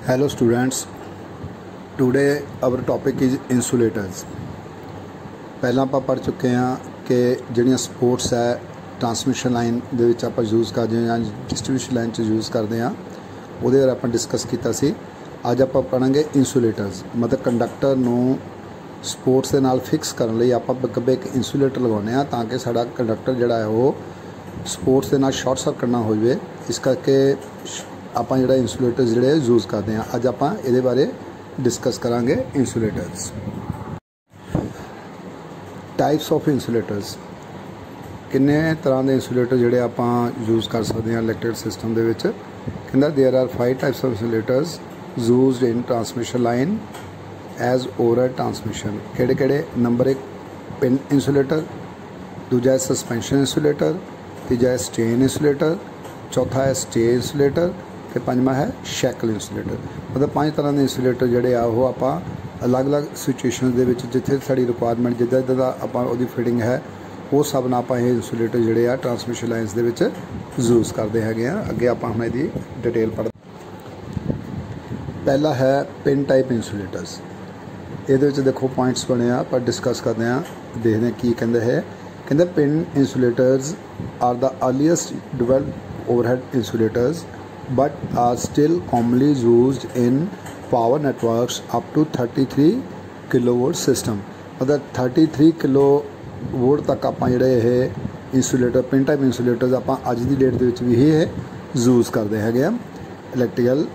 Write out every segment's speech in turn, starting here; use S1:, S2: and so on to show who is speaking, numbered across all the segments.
S1: Hello students, today our topic is insulators। पहला आप पढ़ चुके हैं कि ਜਿਹੜੀਆਂ स्पोर्ट्स है ट्रांसमिशन लाइन ਦੇ ਵਿੱਚ ਆਪਾਂ यूज़ ਕਰਦੇ ਹਾਂ ਜਾਂ डिस्ट्रीब्यूशन लाइन 'ਚ यूज़ ਕਰਦੇ ਹਾਂ ਉਹਦੇ ਬਾਰੇ ਆਪਾਂ डिस्कस ਕੀਤਾ ਸੀ। ਅੱਜ ਆਪਾਂ ਪੜਾਂਗੇ इंसुलेटर्स, मतलब कंडक्टर ਨੂੰ स्पोर्ट्स ਦੇ ਨਾਲ ਫਿਕਸ ਕਰਨ ਲਈ ਆਪਾਂ ਗੱਬੇ ਇੱਕ इंसुलेटर ਲਗਾਉਂਦੇ ਹਾਂ ਤਾਂ ਕਿ ਸਾਡਾ ਕੰਡਕਟਰ ਜਿਹੜਾ ਹੈ ਉਹ स्पोर्ट्स ਦੇ ਨਾਲ ਸ਼ਾਰਟ ਸਰਕਟ ਨਾ ਹੋ ਜਾਵੇ। ਇਸ ਕਰਕੇ ਆਪਾਂ ਜਿਹੜਾ इंसुलेटर्स ਜਿਹੜੇ यूज़ ਕਰਦੇ ਹਾਂ ਅੱਜ ਆਪਾਂ ਇਹਦੇ ਬਾਰੇ डिस्कस करांगे। इंसुलेटर्स टाइप्स ऑफ इंसुलेटर्स, किन्ने तरह के इंसुलेटर ਜਿਹੜੇ ਆਪਾਂ यूज़ कर सकते हैं इलैक्ट्रिक सिस्टम ਦੇ ਵਿੱਚ। ਕਹਿੰਦਾ there are 5 types of insulators used in transmission line as overhead transmission. ਕਿਹੜੇ नंबर 1 पिन इंसुलेटर, दूजा है सस्पेंशन इंसुलेटर, तीजा है स्टेन इंसुलेटर, चौथा है स्टे इंसुलेटर ਤੇ ਪੰਜਵਾਂ ਹੈ ਸ਼ੈਕਲ इंसुलेटर। मतलब 5 तरह के इंसुलेटर ਜਿਹੜੇ ਆ ਉਹ ਆਪਾਂ अलग-अलग सिचुएशन ਦੇ ਵਿੱਚ ਜਿੱਥੇ ਸਾਡੀ ਰਿਕੁਆਇਰਮੈਂਟ ਜਿੱਦਾਂ ਦਾ ਆਪਾਂ ਉਹਦੀ ਫਿਟਿੰਗ ਹੈ ਉਹ ਸਭ ਨਾਲ ਆਪਾਂ ਇਹ इंसुलेटर ਜਿਹੜੇ ਆ ट्रांसमिशन ਲਾਈਨਸ ਦੇ ਵਿੱਚ यूज़ ਕਰਦੇ ਹੈਗੇ ਆ। ਅੱਗੇ ਆਪਾਂ ਹੁਣ ਇਹਦੀ डिटेल पढ़। पहला है पिन टाइप इंसुलेटर्स। ਇਹਦੇ ਵਿੱਚ ਦੇਖੋ पॉइंट्स बने आ पर डिस्कस करते हैं, देखते हैं की कहते हैं। कहते pin insulators are the earliest developed overhead insulators but are still commonly used in power networks up to 33 kilovolt system। मतलब 33 kilovolt तक ਆਪਾਂ ਜਿਹੜੇ ਇਹ इंसुलेटर पिन टाइप इंसुलेटर्स ਆਪਾਂ ਅੱਜ ਦੀ ਡੇਟ ਦੇ ਵਿੱਚ ਵੀ ਇਹ यूज़ ਕਰਦੇ ਹੈਗੇ ਆ ਇਲੈਕਟ੍ਰੀਕਲ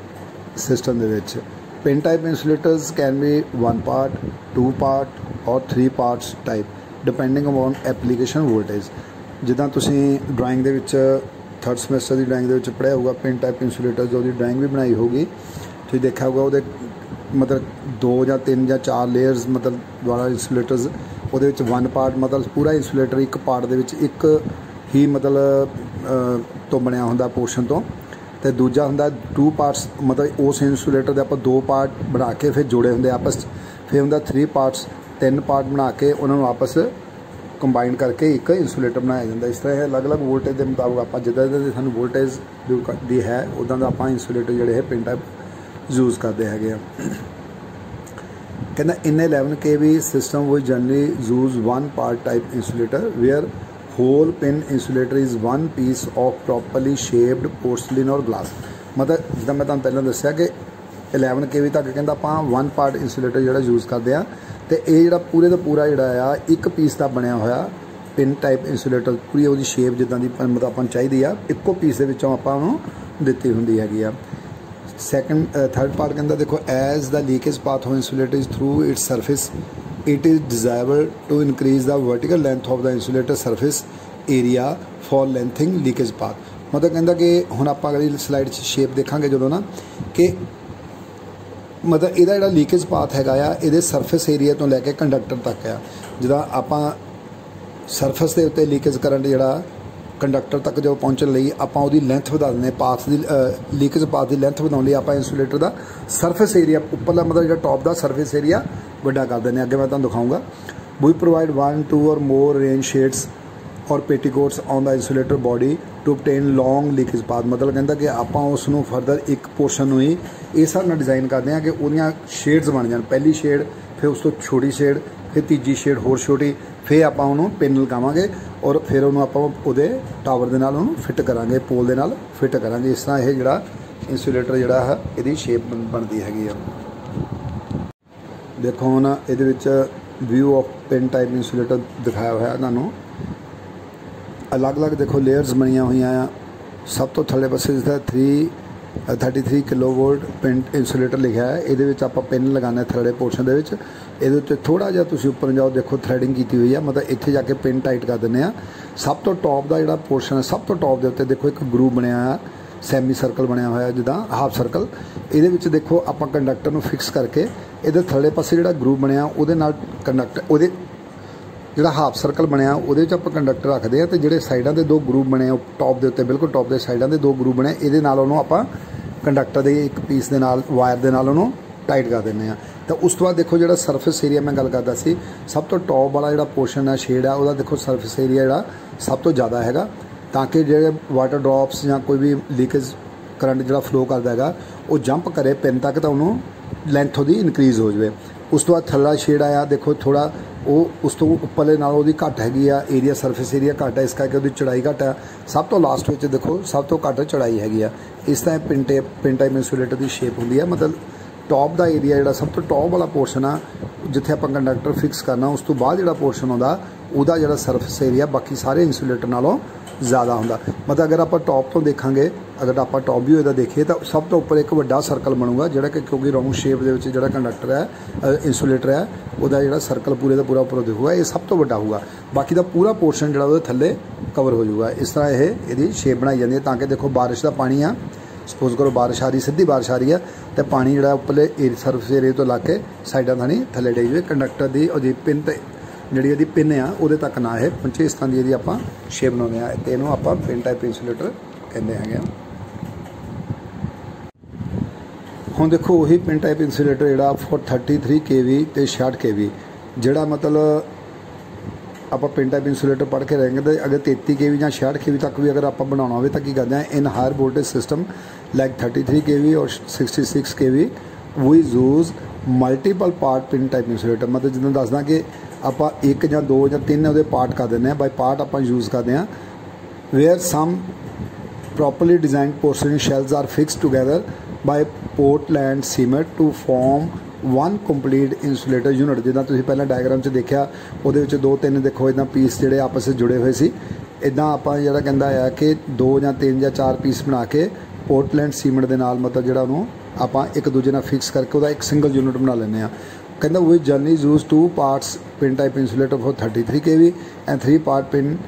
S1: ਸਿਸਟਮ ਦੇ ਵਿੱਚ। Pin type insulators can be 1 part, 2 part और 3 parts type depending on application voltage. जिदा ਤੁਸੀਂ ਡਰਾਇੰਗ ਦੇ ਵਿੱਚ थर्ड समैसटर की ड्राइंग के पढ़ाया होगा पिन टाइप इंसुलेटर जो ड्राइंग भी बनाई होगी तो देखा होगा वो मतलब 2 या 3 या 4 लेयर्स मतलब द्वारा इंसुलेटर्स वो 1 पार्ट मतलब पूरा इंसुलेटर एक पार्ट एक ही मतलब तो बनया होंदा पोर्शन तो दूजा होंदा 2 पार्ट्स मतलब उस इंसुलेटर के आप 2 पार्ट बना के फिर जोड़े होंगे आपस, फिर होंदा 3 पार्ट्स 3 पार्ट बना के उन्होंने आपस कंबाइन करके एक इंसुलेटर बनाया जाता। इस तरह अलग अलग वोल्टेज के मुताबिक आप जिदा सानू वोल्टेज दी है उदा का आप इंसुलेटर जोड़े है पिन टाइप यूज़ करते हैं। कहना इन 11 kV सिस्टम वो generally use 1 part type insulator where whole pin insulator is 1 piece of properly shaped porcelain और ग्लास। मतलब जिदा मैं तुहानू पहले दस्सिया कि 11 kV तक कहता आप 1 part इंसुलेटर जो यूज़ करते हैं तो ये पूरे का पूरा जोड़ा आ एक पीस का बनया होया पिन टाइप इंसुलेटर पूरी वो शेप जिदा की मतलब अपन चाहिए आ एको पीस के दी होंगी हैगी आ। सैकेंड थर्ड पार्ट कहता देखो as the leakage path of insulator is through its surface it is desirable to increase the vertical length of the insulator surface area for lengthening leakage path. मतलब कहता कि हुण आप अगली स्लाइड शेप देखा जो ना कि मतलब ਇਹਦਾ ਜਿਹੜਾ ਲੀकेज पाथ हैगा आ ਇਹਦੇ ਸਰਫੇਸ ਏਰੀਆ ਤੋਂ ਲੈ ਕੇ ਕੰਡਕਟਰ ਤੱਕ ਆ। ਜਿੱਦਾਂ ਆਪਾਂ ਸਰਫੇਸ ਦੇ ਉੱਤੇ ਲੀकेज ਕਰੰਟ ਜਿਹੜਾ ਕੰਡਕਟਰ ਤੱਕ ਜੋ ਪਹੁੰਚਣ ਲਈ ਆਪਾਂ ਉਹਦੀ ਲੈਂਥ ਵਧਾ ਦਿੰਦੇ ਪਾਥ ਦੀ ਲੀकेज ਪਾਥ ਦੀ ਲੈਂਥ ਵਧਾਉਣ ਲਈ ਆਪਾਂ इंसुलेटर ਦਾ ਸਰਫੇਸ ਏਰੀਆ ਉੱਪਰਲਾ मतलब ਜਿਹੜਾ टॉप ਦਾ ਸਰਫੇਸ ਏਰੀਆ ਵੱਡਾ ਕਰ ਦਿੰਦੇ। ਅੱਗੇ ਮੈਂ ਤੁਹਾਨੂੰ ਦਿਖਾਊਂਗਾ। ਵੀ ਪ੍ਰੋਵਾਈਡ 1, 2 और मोर रेन शेड्स और petticoats on the insulator body to obtain long leakage path. मतलब कहता कि आप उसनों फरदर एक पोर्शन ही इस हिसाब से डिज़ाइन करते हैं कि उन्दियां शेड्स बन जाए। पहली शेड फिर उस तो छोटी शेड फिर तीजी शेड होर छोटी फिर आप पिन लगावांगे और फिर उन्होंने टावर के नाल फिट करांगे पोल के नाल फिट करांगे। इस तरह यह जोड़ा इंसुलेटर जोड़ा है ये शेप बनती हैगी। देखो हुण ये view of pin type insulator दिखाया हुआ है तुहानूं। अलग अलग देखो लेयर्स बनिया हुई आ। सब तो थले पासे जिसका 33 किलोवोल्ट पिन इंसुलेटर लिखा है ये आप पिन लगाने थले पोर्शन के थोड़ा जहा तुम उपर जाओ देखो थ्रैडिंग की हुई है मतलब इतने जाके पिन टाइट कर दें। सब तो टॉप का जोड़ा पोर्शन है सब तो टॉप के उत्ते देखो एक ग्रूव बनया सैमी सर्कल बनया हुआ जिदा हाफ सर्कल ये देखो आप कंडक्टर में फिक्स करके ये थले पासे जो ग्रूव बनया वो कंडक्टर वो ਜਿਹੜਾ हाफ सर्कल बनया वो आप कंडक्टर रखते हैं तो जोड़े साइडों के 2 ग्रूव बने टॉप के उत्ते बिल्कुल टॉप के साइडों के 2 ग्रूव बने ये आप कंडक्टर के एक पीस के नाल वायर के नाल टाइट कर दें। तो उस तो बाद देखो जो सरफेस एरिया मैं गल करता सी सब तो टॉप वाला जो पोर्शन है शेड है वह देखो सरफेस एरिया जो सब तो ज़्यादा हैगा ताकि जो वाटर ड्रॉप्स या कोई भी लीकेज करंट जो फ्लो करता है वो जंप करे पिन तक तो उन्होंने लेंथ वो इनक्रीज़ हो जाए। उस तो बाद थल्ला शेड आया देखो थोड़ा वो उस तो उपरले नालों दी घट हैगी आ, एरिया सरफेस एरिया घट है, इस करके उसकी चढ़ाई घट है। सब तो लास्ट में देखो सब तो घट चढ़ाई हैगी आ। इस तरह पिन टाइप इंसुलेटर की शेप होंगी है। मतलब टॉप का एरिया जो सब तो टॉप वाला पोर्शन आ जिथे आप कंडक्टर फिक्स करना, उस तो बाद जो पोर्शन आता वह जो सरफेस एरिया बाकी सारे इंसुलेटर नालों ज़्यादा होंदा। मतलब अगर आप टॉप तो देखांगे, अगर आप टॉप व्यू इहदा देखिए तो सब तो उपर एक वड्डा सर्कल बनूगा जिहड़ा कि क्योंकि राउंड शेप दे विच जिहड़ा कंडक्टर है इंसुलेटर है वह जिहड़ा सर्कल पूरे का पूरा उपर दिखूगा, ये सब तो वड्डा होगा। बाकी का पूरा पोर्शन जिहड़ा उहदे थल्ले कवर हो जाऊगा। इस तरह ये इहदी शेप बनाई जाती है ताकि देखो बारिश का पानी आ, सपोज करो बारिश आ रही सीधी बारिश आ रही है तो पानी जो उपरले सरफेस एरिया तो ला के साइडा थानी थले डे जाए कंडक्टर की और पिन जी यदि पिन आ वो तक ना है पहुँचे। इस तरह की यदि आप शेप बनाने तो इनू आप पिन टाइप इंसुलेटर कहते हैं। हुण देखो वही पिन टाइप इंसुलेटर जोड़ा फॉर 33 kV तो 66 kV जोड़ा मतलब आप पिन टाइप इंसुलेटर पढ़ के रहेंगे तो अगर 33 kV या 66 kV तक भी अगर आप बनाना हो तो की करते हैं in higher voltage system like 33 kV और 66 kV we use multiple part pin type insulator. मतलब जिन्होंने दसदा कि आप एक या दो या तीन वो पार्ट कर दें बाई पार्ट आप यूज़ करते हैं where some properly designed porcelain shells are fix together by Portland cement to form one complete insulator unit. जिदा तुसीं पहले डायग्राम से देखा वो दो तीन देखो इदा पीस जोड़े आपस में जुड़े हुए सी इदा आप जो कहता है कि दो या तीन या चार पीस बना के पोर्टलैंड सीमेंट के नाल मतलब जो उन्होंने आप एक दूजे नाल फिक्स करके वह एक सिंगल यूनिट बना लें। कहता we generally use 2 parts pin type insulator for 33 kV and 3 part pin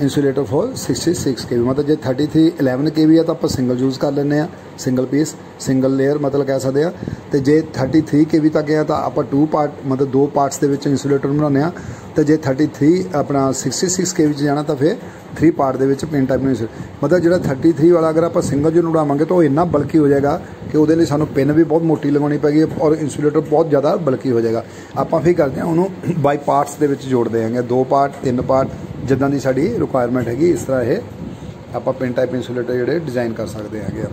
S1: insulator for 66 kV। मतलब जो 33 11 kV है तो आप सिंगल यूज़ कर लें सिंगल पीस सिंगल लेयर मतलब कह सकते हैं। तो जे 33 kV तक है तो आप 2 part मतलब 2 parts के इंसुलेटर बनाने। तो जे 33 अपना 66 kV जाना तो फिर 3 part के पिन टाइप इंसुलेटर। मतलब जो 33 वाला अगर आप सिंगल यूनिट बनावांगे तो इन्ना बल्कि हो जाएगा कि वो सानू पिन भी बहुत मोटी लगानी पैगी और इंसुलेटर बहुत ज़्यादा बल्कि हो जाएगा। आप फिर करते हैं उन्होंने बाई पार्ट्स के जोड़ देंगे 2 part 3 part जिदा की साड़ी रिक्वायरमेंट हैगी। इस तरह ये आप पिन टाइप इंसुलेटर जोड़े डिजाइन कर सकते हैं।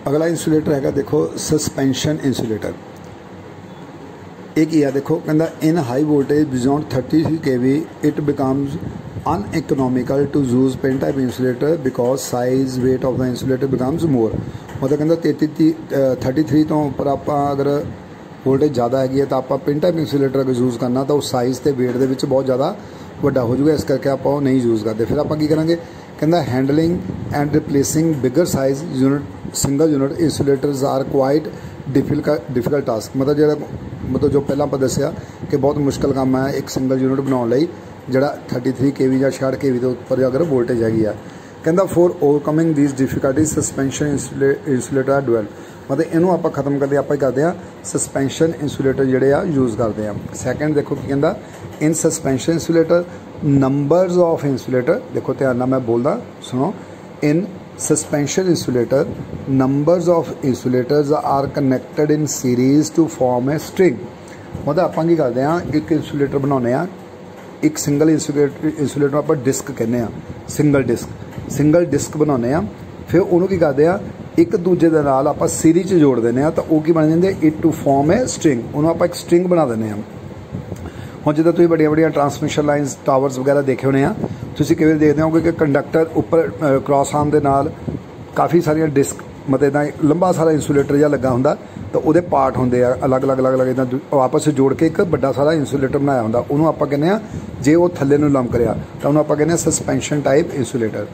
S1: अगला इंसुलेटर है देखो सस्पेंशन इंसुलेटर। एक ही है देखो कहता in high voltage beyond 33 kV it becomes uneconomical to use pin type insulator because size weight of the insulator becomes more. मतलब कहता 33 तो उपर आप अगर वोल्टेज ज़्यादा है तो आप पिन टाइप इंसुलेटर अगर यूज़ करना तो साइज़ तो वेट के बहुत ज़्यादा वड्डा हो जाएगा। इस करके आप नहीं यूज़ करते। फिर आप करेंगे कहता handling and replacing bigger size unit single unit insulators are quite difficult task. मतलब जो पहला आप दसिया कि बहुत मुश्किल काम है एक सिंगल यूनिट बनाने जोड़ा 33 kV या 66 kV के उपर अगर वोल्टेज हैगी आ। कहता for overcoming these difficulties suspension insulator are develop. मतलब इनू आप खत्म करते आप करते हैं सस्पेंशन इंसुलेटर जोड़े आ यूज़ करते हैं। सैकेंड देखो की कहता in suspension insulator numbers of insulator देखो ध्यान नाल मैं बोलदा सुनो in suspension insulator numbers of insulators are connected in series to form a string. मतलब आप करते हैं एक इंसुलेटर बनाने एक सिंगल इंसुलेटर आप डिस्क कहने सिंगल डिस्क बनाने फिर उन्होंने करते हैं एक दूजे के नाल आप सीरीज जोड़ देने तो वो की बन जाते it to form a string उन्होंने आप एक स्ट्रिंग बना देने। हम जिदा तुम बड़िया ट्रांसमिशन लाइन्स टावर्स वगैरह देखे होने तुम कई बार देखते हो कि कंडक्टर उपर क्रॉस आर्म के नाल काफ़ी सारिया डिस्क मतलब इदा लंबा सारा इंसुलेटर जहा लगा होंगे तो वो पार्ट होंगे अलग अलग अलग अलग इदा आपस में जोड़ के एक बड़ा सारा इंसुलेटर बनाया होंगे उन्होंने आप कहने जे वो थले नूं लंब करिया तो उन्होंने आप कहने सस्पेंशन टाइप इंसुलेटर।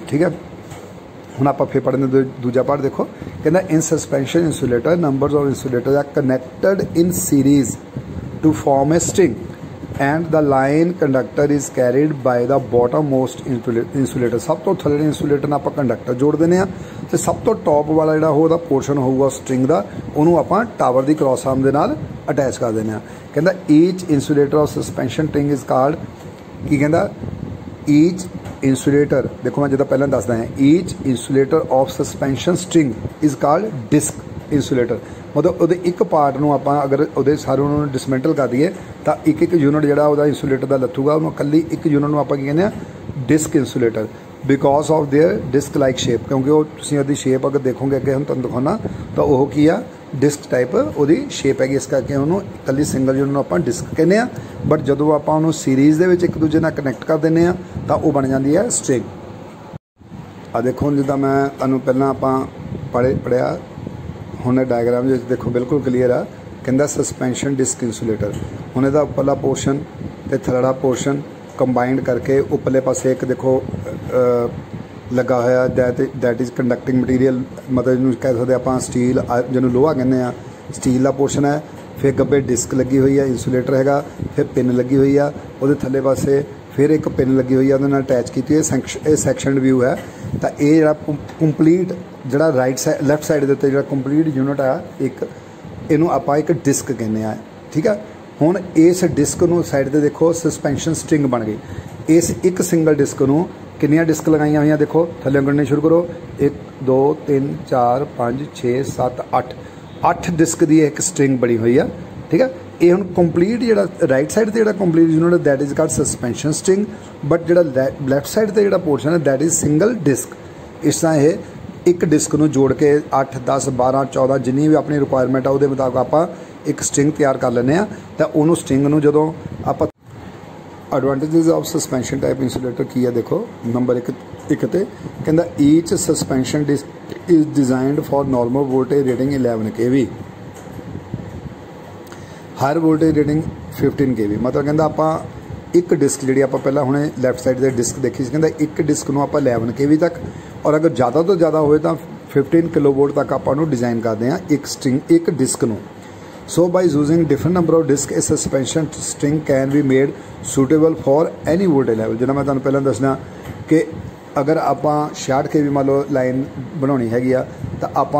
S1: ठीक है हुण आप फिर पढ़ने दूजा पार्ट देखो कहना in suspension insulator numbers of insulator are connected in series to form a string and the line conductor is carried by the bottom most insulator. सब तो थले इंसुलेटर आप कंडक्टर जोड़ देने तो सब तो टॉप वाला जो पोर्शन होगा स्ट्रिंग का उन्होंने आप टावर की क्रॉस आर्म के नाल अटैच कर देने। कहता each insulator of suspension string is called की कहता ईच इंसुलेटर देखो मैं जो पहले दसदा है each insulator of suspension string is called disc. Insulator मतलब वो एक पार्ट में आप अगर वो सारे उन्होंने डिसमेंटल कर दीए तो एक यूनिट जो इंसुलेटर का लथूगा उन्होंने कली एक यूनिट में आप कहने disc insulator because of their disc like shape क्योंकि वो उसकी शेप अगर देखोगे अगे हम तुम दिखाना तो वह की आ डिस्क टाइप वो शेप है इस करके उन्होंने कली सिंगल यूनिट आप डिस्क कहने बट जो आप सीरीज़ के एक दूजे नाल कनैक्ट कर दें तो वह बन जाती है स्ट्रिंग। आ देखो जिदा मैं तुहानूं पहलां आपां पढ़िया हुण डायग्राम जो देखो बिल्कुल क्लीयर आ कहंदा सस्पेंशन डिस्क इंसुलेटर हुण इहदा उपरला पोर्शन ते थल्लड़ा पोर्शन कंबाइंड करके उपरले पासे एक देखो लगा होया दैट इज़ कंडक्टिंग मटीरियल मतलब जिन्होंने कह सकते आप स्टील जिन्होंने लोहा कहने स्टील का पोर्शन है फिर गब्बे डिस्क लगी हुई है इंसुलेटर हैगा फिर पिन लगी हुई है वो थल्ले पासे फिर एक पिन लगी हुई है उहदे नाल अटैच की हुई है सैक्शन व्यू है तो ये कंप्लीट जो राइट साइड लैफ्ट साइड के उत्ते जो कंप्लीट यूनिट आ एक इनू आप एक डिस्क कहने ठीक है। हुण इस डिस्क नूं साइड ते देखो सस्पेंशन स्ट्रिंग बन गई इस एक सिंगल डिस्क नूं कितनियां डिस्क लगाइया हुई देखो थल्ले गिनने शुरू करो 1 2 3 4 5 6 7 8 डिस्क की एक स्ट्रिंग बनी हुई है ठीक है। ये हम कंप्लीट जो राइट साइड से जो complete unit that is called suspension string but जो लैफ्ट साइड से जो पोर्शन है दैट इज सिंगल डिस्क। इस तरह ये एक डिस्क नूं जोड़ के 8 10 12 14 जिन्नी भी अपनी रिक्वायरमेंट है वो मुताबिक आप एक स्ट्रिंग तैयार कर लें तो उन्होंने स्ट्रिंग नूं जदों आप advantages of suspension type insulator की है देखो नंबर एक ते कहंदा each suspension disc is designed for normal voltage rating 11 kV higher voltage rating 15 kV मतलब कहंदा आप एक डिस्क जी आप पहला हुणे लैफ्ट साइड से डिस्क देखी कहंदा एक डिस्क नूं आप 11 kV तक और अगर ज़्यादा तो ज़्यादा होए तो 15 किलोवोल्ट तक आप डिजाइन करते हैं एक स्ट्रिंग एक डिस्क नूं। So by using different number of disc, a suspension string can be made suitable for any voltage level। जिन्ना मैं तुहानूं पहलां दसना कि अगर आप 66 kV मान लो लाइन बनानी हैगी आ तो आप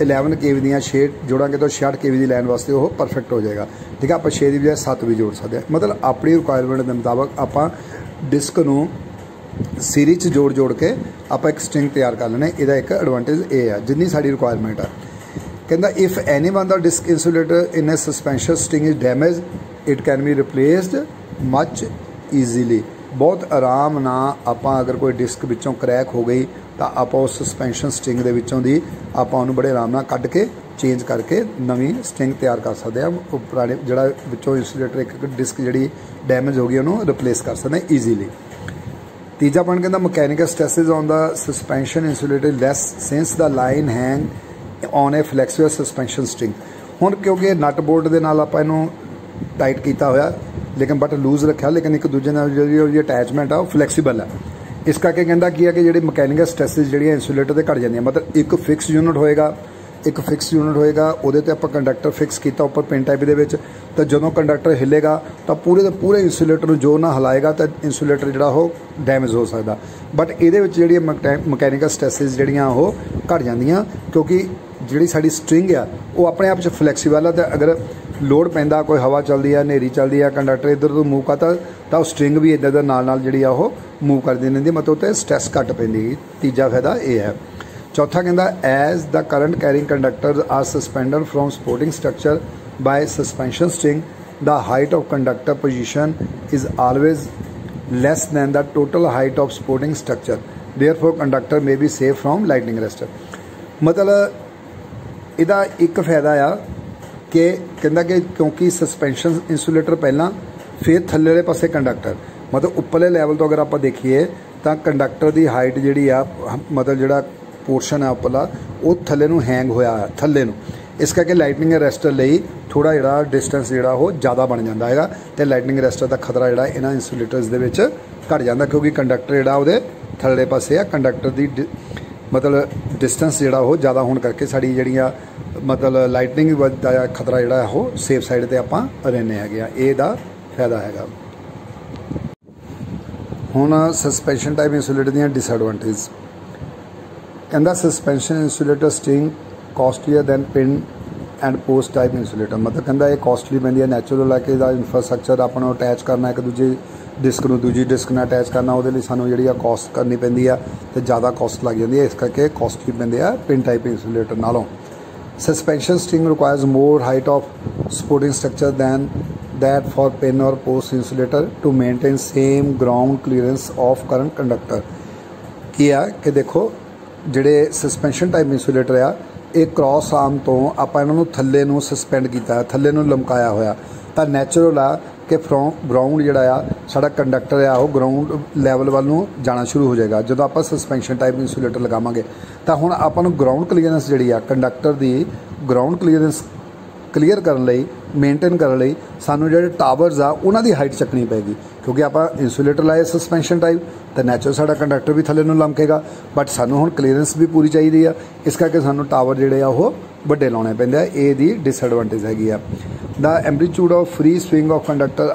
S1: 11 kV दियां 6 जोड़ांगे तो 66 kV की लाइन वास्ते वो परफेक्ट हो जाएगा ठीक है। आप 6 की बजाय 7 भी जोड़ सकते हैं मतलब अपनी रिक्वायरमेंट के मुताबिक आप डिस्क नूं सीरीज जोड़ जोड़ के आप एक स्ट्रिंग तैयार कर लेने इहदा एक एडवांटेज ये है जिन्नी साडी रिक्वायरमेंट है। कहता if any one the disc insulator in a suspension string is damage it can be replaced much easily बहुत आराम ना आप अगर कोई डिस्क विचों क्रैक हो गई तो आप उस सस्पेंशन स्ट्रिंग के विचों दी आप उन्होंने बड़े आराम नाल कढ़ के चेंज करके नवीं स्ट्रिंग तैयार कर सकते हैं पुराने जिहड़ा विचों इंसुलेटर एक डिस्क जी डैमेज हो गई उन्होंने रिप्लेस कर सकते हैं ईजीली। तीजा पॉइंट कहता mechanical stresses on the suspension insulator less since the line hang on a flexible suspension string हुण क्योंकि नट बोल्ट के नाल आपां इहनूं टाइट किया होया लेकिन बट लूज रखा लेकिन एक दूजे नाल जिहड़ी अटैचमेंट आ फ्लैक्सीबल है इस करके कहता की है कि जिहड़ी मकैनिकल स्ट्रेसिस जिहड़ियां इंसुलेटर ते घट जांदियां मतलब एक फिक्स यूनिट होएगा उहदे ते आपां कंडक्टर फिक्स किया उपर पिन टाइप दे विच तो जदों कंडक्टर हिलेगा तो पूरे के पूरे इंसुलेटर नूं जो ना हिलाएगा तो इंसुलेटर जिहड़ा वो डैमेज हो सकदा बट इहदे विच जिहड़ी मकैनिकल स्ट्रेसिस जिहड़ियां वो घट जांदियां क्योंकि जिहड़ी साडी स्ट्रिंग आ वो अपने आप च फ्लैक्सीबल है तो अगर लोड पैंदा कोई हवा चलती है हनेरी चलती है कंडक्टर इधर तो मूव करता तो स्ट्रिंग भी इधर नाल जिहड़ी आ वो मूव करती रहिंदी मतलब तो स्ट्रैस घट पैंदी। तीजा फायदा ये है। चौथा कहता as the current carrying conductor are suspended from supporting structure by suspension string the height of conductor position is always less than the total height of supporting structure therefore conductor may be safe from lightning arrest। मतलब इहदा एक फायदा आ कि कहंदा कि क्योंकि suspension insulator पहला फिर थल्ले वाले पासे कंडक्टर मतलब उपरले लैवल तो अगर आप देखिए तो कंडक्टर की हाइट जिहड़ी आ मतलब जिहड़ा पोर्शन है उपरला वो थल्ले नूं हैंग होया थल्ले नूं इस करके लाइटनिंग अरैस्टर लई थोड़ा जिहड़ा डिस्टेंस जिहड़ा वो ज़्यादा बन जाता है तो लाइटनिंग अरैस्टर का खतरा जिहड़ा इन्हां इंसुलेटर्स दे विच घट जाता क्योंकि कंडक्टर जिहड़ा उहदे थल्ले पासे आ कंडक्टर की मतलब डिस्टेंस जिहड़ा वो ज़्यादा होने करके साड़ी जिहड़ियां मतलब लाइटनिंग का खतरा जिहड़ा वो सेफ साइड ते आपां रहने हैगे आ इहदा फायदा हैगा। हुण सस्पेंशन टाइप इंसुलेटर दीयां डिसएडवांटेज कहंदा suspension insulator string costlier than pin and post type insulator मतलब कहंदा ये कॉस्टली पैंदी है नैचुरल है कि इंफ्रास्ट्रक्चर अपना अटैच करना एक दूजे डिस्क नूं दूजी डिस्क नाल अटैच करना वो लई सानूं जिहड़ी कॉस्ट करनी पैंदी है तो ज़्यादा कॉस्ट लग जाती है इस करके कॉस्टली पैंदे आ पिन टाइप इंसुलेटर नालों। Suspension string requires more height of supporting structure than that for pin or post insulator to maintain same ground clearance of current conductor। ਕੀ ਆ कि देखो ਜਿਹੜੇ सस्पेंशन टाइप इंसुलेटर आ ਇਹ क्रॉस आर्म तो ਆਪਾਂ ਇਹਨਾਂ ਨੂੰ ਥੱਲੇ ਨੂੰ ਸਸਪੈਂਡ ਕੀਤਾ, ਥੱਲੇ ਨੂੰ ਲਮਕਾਇਆ ਹੋਇਆ, ਤਾਂ ਨੈਚੁਰਲ ਆ कि फ्रॉम ग्राउंड ਜਿਹੜਾ ਆ ਸਾਡਾ ਕੰਡਕਟਰ ਆ ਉਹ ਗਰਾਊਂਡ ਲੈਵਲ ਵੱਲ ਨੂੰ ਜਾਣਾ ਸ਼ੁਰੂ ਹੋ ਜਾਏਗਾ ਜਦੋਂ ਆਪਾਂ ਸਸਪੈਂਸ਼ਨ ਟਾਈਪ ਇੰਸੂਲੇਟਰ ਲਗਾਵਾਂਗੇ। ਤਾਂ ਹੁਣ ਆਪਾਂ ਨੂੰ ਗਰਾਊਂਡ ਕਲੀਅਰੈਂਸ ਜਿਹੜੀ ਆ ਕੰਡਕਟਰ ਦੀ ਗਰਾਊਂਡ ਕਲੀਅਰੈਂਸ ਕਲੀਅਰ ਕਰਨ ਲਈ ਮੇਨਟੇਨ ਕਰਨ ਲਈ ਸਾਨੂੰ ਜਿਹੜੇ ਟਾਵਰਸ ਆ ਉਹਨਾਂ ਦੀ ਹਾਈਟ ਚੱਕਣੀ ਪਏਗੀ, ਕਿਉਂਕਿ ਆਪਾਂ ਇੰਸੂਲੇਟਰ ਲਾਏ ਸਸਪੈਂਸ਼ਨ ਟਾਈਪ ਤਾਂ ਨੈਚੁਰਲ ਸਾਡਾ ਕੰਡਕਟਰ ਵੀ ਥੱਲੇ ਨੂੰ ਲਮਕੇਗਾ, ਬਟ ਸਾਨੂੰ ਹੁਣ ਕਲੀਅਰੈਂਸ ਵੀ ਪੂਰੀ ਚਾਹੀਦੀ ਆ, ਇਸ ਕਰਕੇ ਸਾਨੂੰ ਟਾਵਰ ਜਿਹੜੇ ਆ ਉਹ ਵੱਡੇ ਲਾਉਣੇ ਪੈਂਦੇ ਆ। ਇਹ ਦੀ ਡਿਸਐਡਵਾਂਟੇਜ ਹੈਗੀ ਆ। The amplitude of free swing of conductor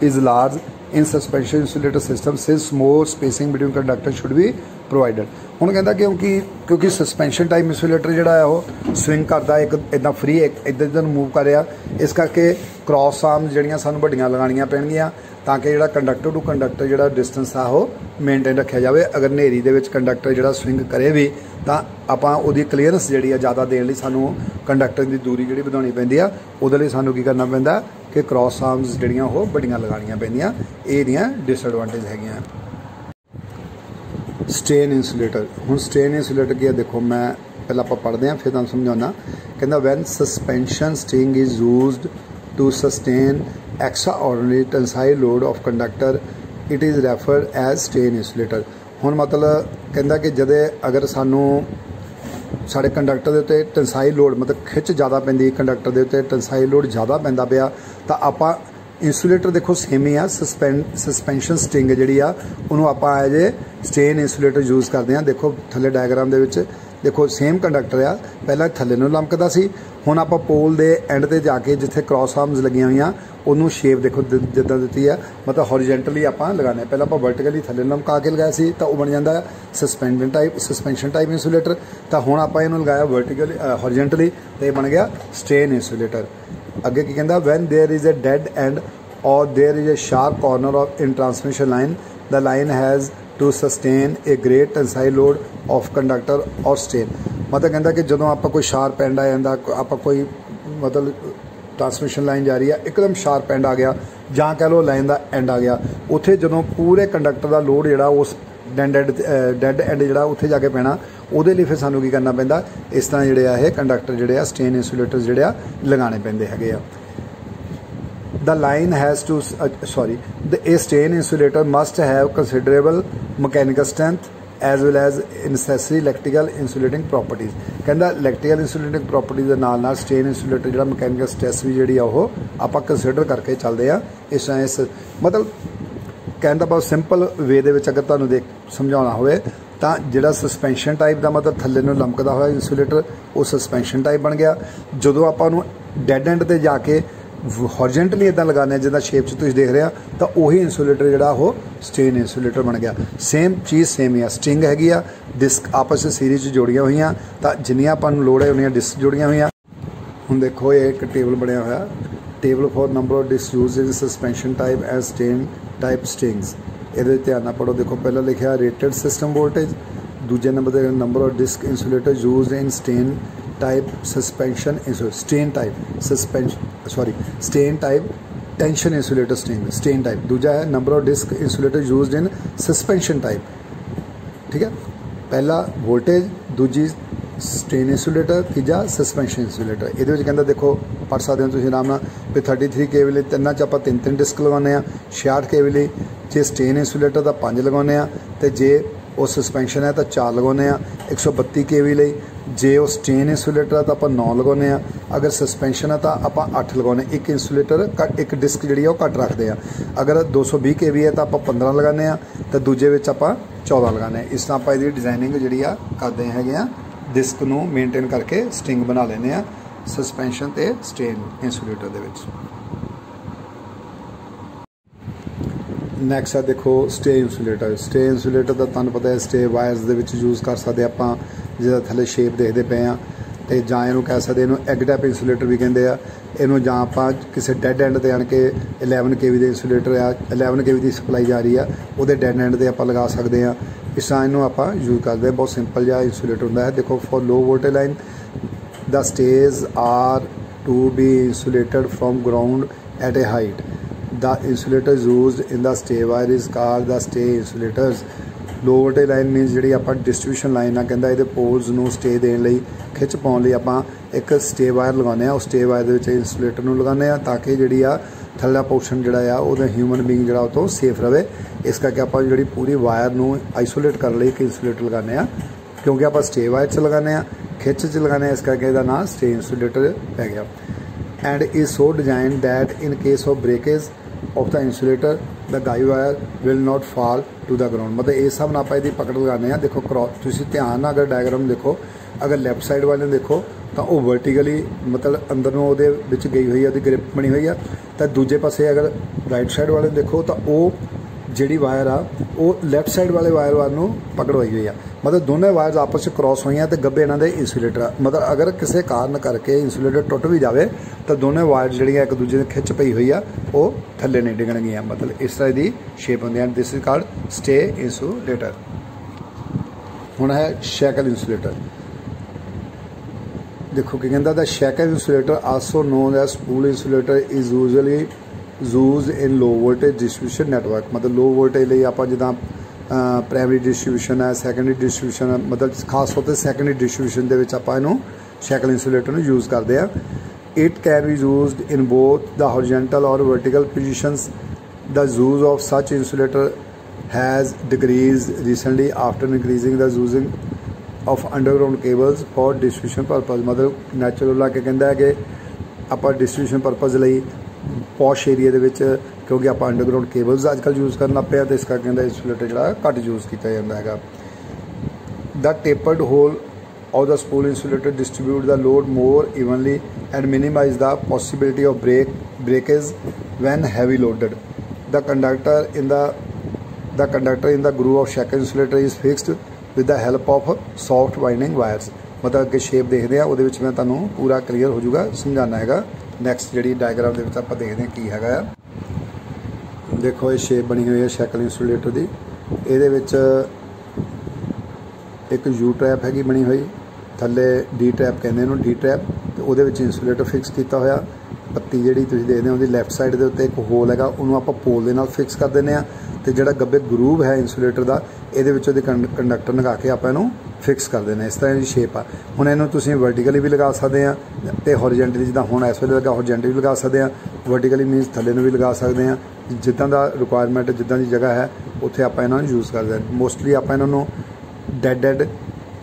S1: is large in suspension insulator system since more spacing between conductors should be provided। ਹੁਣ ਕਹਿੰਦਾ ਕਿਉਂਕਿ ਸਸਪੈਂਸ਼ਨ ਟਾਈਪ ਇੰਸੂਲੇਟਰ ਜਿਹੜਾ ਹੈ ਉਹ ਸਵਿੰਗ ਕਰਦਾ ਇੱਕ ਇੱਦਾਂ ਫਰੀ ਇੱਧਰ ਇੱਧਰ ਨੂੰ ਮੂਵ ਕਰ ਰਿਹਾ, ਇਸ ਕਰਕੇ ਕ੍ਰੋਸ ਆਰਮ ਜਿਹੜੀਆਂ ਸਾਨੂੰ ਵੱਡੀਆਂ ਲਗਾਉਣੀਆਂ ਪੈਣਗੀਆਂ ਤਾਂ ਕਿ ਜਿਹੜਾ ਕੰਡਕਟਰ ਟੂ ਕੰਡਕਟਰ ਜਿਹੜਾ ਡਿਸਟੈਂਸ ਆ ਉਹ ਮੇਨਟੇਨ ਰੱਖਿਆ ਜਾਵੇ। ਅਗਰ ਹਨੇਰੀ ਦੇ ਵਿੱਚ ਕੰਡਕਟਰ ਜਿਹੜਾ ਸਵਿੰਗ ਕਰੇ ਵੀ ਤਾਂ ਆਪਾਂ ਉਹਦੀ ਕਲੀਅਰੈਂਸ ਜਿਹੜੀ ਆ ਜ਼ਿਆਦਾ ਦੇਣ ਲਈ ਸਾਨੂੰ ਕੰਡਕਟਰ ਦੀ ਦੂਰੀ ਜਿਹੜੀ ਵਧਾਉਣੀ ਪੈਂਦੀ ਆ, ਉਹਦੇ ਲਈ ਸਾਨੂੰ ਕੀ ਕਰਨਾ ਪੈਂਦਾ ਕਿ ਕ੍ਰੋਸ ਆਰਮਸ ਜਿਹੜੀਆਂ ਉਹ ਵੱਡੀਆਂ ਲਗਾਉਣੀਆਂ ਪੈਂਦੀਆਂ। ਇਹ ਦੀਆਂ ਡਿਸਐਡਵਾਂਟੇਜ ਹੈਗੀਆਂ। स्टेन इंसुलेटर, हूँ स्टेन इंसुलेटर की देखो मैं पहला आप पढ़ते हैं फिर तुम समझाना। कहना when suspension string is used to sustain extraordinary tensile load of conductor it is referred as strain insulator. हूँ मतलब कहता कि जदे अगर सानू साढ़े कंडक्टर के उत्ते टेंसाइल लोड मतलब खिच ज़्यादा पैंदी, कंडक्टर के उत्ते टेंसाइल लोड ज़्यादा पैंदा पिया तो आपां इंसुलेटर देखो सेम ही आ सस्पेंशन स्ट्रिंग जी उन्होंने आप as a strain insulator use करते हैं। देखो थले डायग्राम के देखो सेम कंडक्टर आ पहला थले नूं लमकदा सी, हुण आप पोल के एंड ते जाके जिथे क्रॉस आर्म्स लगियां हुई उन्होंने शेप देखो जिद्दां दित्ती है, मतलब हॉरिजेंटली आप लगाने, पहले आप वर्टिकली थले लमका के लगाया सी तो वह बन जाता है सस्पेंशन टाइप इंसुलेटर। तो हुण आप इहनूं लगाया वर्टिकली हॉरिजेंटली तो यह बन गया स्टेन इंसुलेटर। अगे की कहता when there is a dead end और there is a sharp corner off in transmission line the line has to sustain a great tensile load of conductor और स्टेन। मतलब कहता कि जो आप कोई शार्प एंड आ जाता, आप कोई मतलब ट्रांसमिशन लाइन जा रही है एकदम शार्प एंड आ गया ਜਾਂ कह लो लाइन का एंड आ गया, उत्थे जो पूरे कंडक्टर का लोड जोड़ा उस डैड एंड जोड़ा उत्थे जाके पैना, ਉਹਦੇ ਲਈ ਫਿਰ ਸਾਨੂੰ ਕੀ ਕਰਨਾ ਪੈਂਦਾ ਇਸ ਤਰ੍ਹਾਂ ਜਿਹੜੇ ਆ ਇਹ ਕੰਡਕਟਰ ਜਿਹੜੇ ਆ ਸਟੇਨ ਇੰਸੂਲੇਟਰ ਜਿਹੜੇ ਆ ਲਗਾਉਣੇ ਪੈਂਦੇ ਹੈਗੇ ਆ। The line has to a stain insulator must have considerable mechanical strength as well as necessary electrical insulating properties। ਕਹਿੰਦਾ electrical insulating properties ਦੇ ਨਾਲ ਨਾਲ ਸਟੇਨ ਇੰਸੂਲੇਟਰ ਜਿਹੜਾ mechanical stress ਵੀ ਜਿਹੜੀ ਆ ਉਹ ਆਪਾਂ ਕੰਸੀਡਰ ਕਰਕੇ ਚੱਲਦੇ ਆ। ਇਸ ਮਤਲਬ ਕਹਿੰਦਾ ਬਹੁਤ ਸਿੰਪਲ ਵੇ ਦੇ ਵਿੱਚ ਅਗਰ ਤੁਹਾਨੂੰ ਸਮਝਾਉਣਾ ਹੋਵੇ ਤਾਂ ਜਿਹੜਾ ਸਸਪੈਂਸ਼ਨ ਟਾਈਪ ਦਾ मतलब ਥੱਲੇ ਨੂੰ ਲਮਕਦਾ ਹੋਇਆ ਇੰਸੂਲੇਟਰ ਉਹ ਸਸਪੈਂਸ਼ਨ ਟਾਈਪ ਬਣ ਗਿਆ। ਜਦੋਂ ਆਪਾਂ ਉਹਨੂੰ ਡੈਡ ਐਂਡ ਤੇ ਜਾ ਕੇ हॉरिजेंटली इदा लगाने जिदा शेप च तुसीं देख रहे हो तो वही इंसुलेटर जिहड़ा वो स्टेन इंसुलेटर बन गया। सेम चीज़ सेम ही है, स्ट्रिंग हैगी आ, डिस्क आपस में सीरीज जोड़ियां हुई तो जिन्नियां आपां नूं लोड़ है उन्नियां डिस्क जोड़ियां हुई। हुण देखो ये एक टेबल बनया होया, table for number of disc use in suspension type and strain type strings. ये ध्यान नाल पढ़ो। देखो पहला लिखा रेटेड सिस्टम वोल्टेज, दूजे नंबर पर number of disc insulator use in strain type suspension strain type tension insulator strain type. दूजा है number of disc insulator used in suspension type. ठीक है, पहला वोल्टेज, दूजी स्टेन इंसुलेटर, तीजा सस्पेंशन इंसुलेटर। ये कहता देखो पढ़ सकते हो तुम आराम भी 33 kV लिए तिना च आप 3 डिस्क लगाने, 66 kV लिए जे स्टेन इंसुलेटर का 5 लगाने, तो जे वो सस्पेंशन है तो 4 लगाने, 132 kV लिए जे वो स्टेन इंसुलेटर है तो आप 9 लगाने, अगर सस्पेंशन है तो आप 8 लगाने। एक इंसुलेटर एक डिस्क जी घट रखते हैं। अगर 220 kV है तो आप 15 लगाने, तो दूजे आप 14 लगाने। इस तरह आप इसकी डिजाइनिंग जी करते हैं, डिस्क नूं मेनटेन करके स्ट्रिंग बना लेने सस्पेंशन ते स्टेन इंसुलेटर दे विच। नैक्सट है देखो स्टे इंसुलेटर। स्टे इंसुलेटर का तुहानूं पता है स्टे वायरस दे विच यूज़ कर सकते आपां, जिहदा थले शेप देखते पे हाँ, तो जां इहनूं कह सकते इहनूं एग टाइप इंसुलेटर भी कहते हैं। इहनूं जां आपां किसी डैड एंड ते आण के 11 kV दे इंसुलेटर आ 11 kV की सप्लाई जा रही है उहदे डैड एंड ते आपां लगा सकते हैं। इस तरह इहनूं आपां यूज़ करते हैं। बहुत सिंपल जिहा इंसुलेटर हुंदा है। देखो for low voltage line the stays are to be insulated from ground at a height. The insulator use in the stay wire is called the stay insulators. Low voltage line means जी आप distribution line आ कहता ये poles में stay देने खिच पाने आप एक स्टे वायर लगाने उस स्टे वायर के इंसुलेटर में लगाने ताकि जी थल्ला पोर्शन जोड़ा ह्यूमन बीइंग जो तो सेफ रहे। इस करके आप जी पूरी वायर में आइसोलेट करने लिए एक इंसुलेटर लगाने क्योंकि आप स्टे वायर च लगाने खिच च लगाने इस करके इसका नाम स्टे इंसुलेटर पै गया। And is so design that in case of breakage of the insulator the guy wire will not fall to the ground. मतलब इस हिसाब नाल आप पकड़ लगाने देखो क्रॉस तुसीं ध्यान अगर डायग्राम देखो अगर लैफ्ट साइड वाले देखो तो वह वर्टिकली मतलब अंदर नूं उहदे विच गई हुई है ग्रिप बनी हुई है तो दूजे पासे अगर राइट साइड वाले देखो तो वह जी वायर आ वो लैफ्ट साइड वाले वायर वाल नूं पकड़वाई हुई है। मतलब दोनों वायर्स आपस में क्रॉस हुई तो गब्बे इन्हां दे इंसुलेटर मतलब अगर किसी कारण करके इंसुलेटर टुट भी जाए तो दोनों वायर जिहड़ियां एक दूजे खिच पई हुई है वो थल्ले नहीं डिगणगियां। मतलब इस तरह की शेप होंदी है। This is called stay insulator. हुण है शैकल इंसुलेटर। देखो कि कहता the shackle insulator also known as spool insulator is usually use in low voltage distribution network. मतलब लो वोल्टेज लिए आप जिदा प्राइमरी डिस्ट्रीब्यूशन है सैकेंडरी डिस्ट्रीब्यूशन है मतलब खास तौर पर सैकेंडरी डिस्ट्रीब्यूशन के आप शैकल इंसुलेटर यूज़ करते हैं। It can be used in both the horizontal और vertical positions. The use of such insulator has decrease recently after increasing the using of underground cables for distribution purpose. मतलब natural ला के कहता है कि आप डिस्ट्रीब्यूशन परपज़ लिए posh area क्योंकि आप अंडरग्राउंड केबल्स अजकल यूज़ करना लग पे तो इस करके इंसुलेटर जो घट यूज़ किया जाता है। The tapered hole of the spool insulator distribute the load more evenly and minimize the possibility of breakage when heavy loaded. The conductor in the groove of shackle insulator is fixed with the help of soft winding wires. मतलब अगे shape देखते हैं वो मैं तुहानूं पूरा clear हो जाऊगा समझाना है। नैक्सट जी डायग्राम के आप देखते हैं की है। देखो ये शेप बनी हुई है शैकल इंसुलेटर की। ये एक यू ट्रैप हैगी बनी हुई थले डी ट्रैप कहते हैं डी ट्रैप तो वो इंसुलेटर फिक्स किया होया। पत्ती जी देखते हैं वो लैफ्ट साइड के उत्ते एक होल है उन्होंने आप पोल के नाल फिक्स कर देने तो जोड़ा गब्बे ग्रूव है इंसुलेटर का ये कंडक्टर लगा के आप फिक्स कर देने। इस तरह की शेप आ। हुण इहनूं तुसीं वर्टिकली भी लगा सकते हैं तो हॉरिजेंटली जिद्दां हुण इस वेले लगा हॉरिजेंटली भी लगा सकते हैं। वर्टिकली मीनस थल्ले नूं भी लगा सकते हैं जिद्दां दा रिक्वायरमेंट जिद्दां दी जगह है उत्थे आपां इन्हां नूं यूज़ करते हैं। मोस्टली आपां इन्हां नूं डैड एंड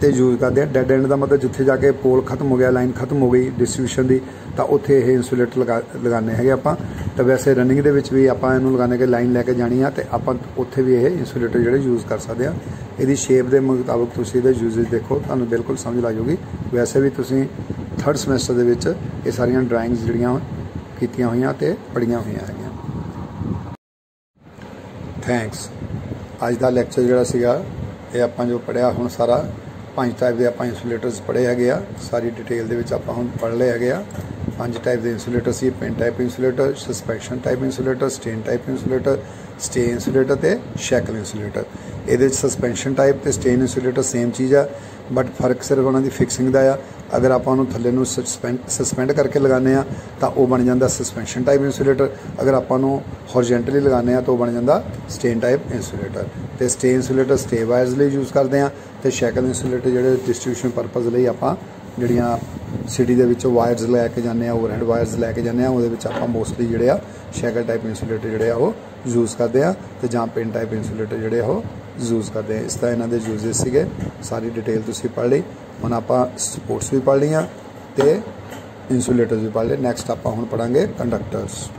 S1: ते यूज़ करते हैं। डैड एंड का मतलब जिथे जाके पोल खत्म हो गया लाइन खत्म हो गई डिस्ट्रीब्यूशन की तो उत्थे ये इंसुलेटर लगाने हैं आपां। तो वैसे रनिंग दे विच भी आपां इहनूं लगाने के लाइन लैके जानी है तो आपां उत्थे भी ये इंसुलेटर जिहड़े यूज़ कर सकते हैं। इसदी शेप के मुताबिक तुसीं इहदे यूजेज देखो तुहानूं बिल्कुल समझ लग जाऊगी। वैसे भी तुसीं थर्ड समैसटर दे विच ये सारियां ड्राइंग्स जिहड़ियां कीतियां होईयां ते पढ़ियां होईयां हैगियां। थैंक्स। अज दा लैक्चर जिहड़ा सीगा ये आपां जो पढ़िया हुण सारा 5 टाइप के आप इंसुलेटर्स पढ़े है सारी डिटेल के आप पढ़ ले है। 5 टाइप के इंसुलेटर से pin type insulator suspension type insulator strain type insulator stay insulator तो शैकल इंसुलेटर। ये सस्पेंशन टाइप तो स्टेन इंसुलेटर सेम चीज़ है बट फर्क सिर्फ उन्होंने फिक्सिंग का आ। अगर आप थल्ले सस्पेंड करके लगाने तो वह बन जाता सस्पेंशन टाइप इंसुलेटर। अगर आप हॉरिजेंटली लगाने तो बन जाता स्टेन टाइप इंसुलेटर। तो स्टे इंसुलेटर स्टे वायर्स लिए यूज़ करते हैं तो शैकल इंसुलेटर जो डिस्ट्रीब्यूशन परपज़ लिए आप जड़ियाँ सिटी के वायर्स लैके जाने ओवरहेड वायर्स लैके जाने वो आप मोस्टली जोड़े शैकल टाइप इंसुलेटर जोड़े वो यूज़ करते हैं तो जहाँ पिन टाइप इंसुलेटर जोड़े वो यूज़ करते हैं। इस तरह इन्हों के यूजेस से सारी डिटेल तुसीं पढ़ ली। हुण आप सपोर्ट्स भी पढ़ लियाँ तो इंसुलेटर्स भी पढ़ लिए। नैक्सट आप हुण पढ़ांगे कंडक्टर्स।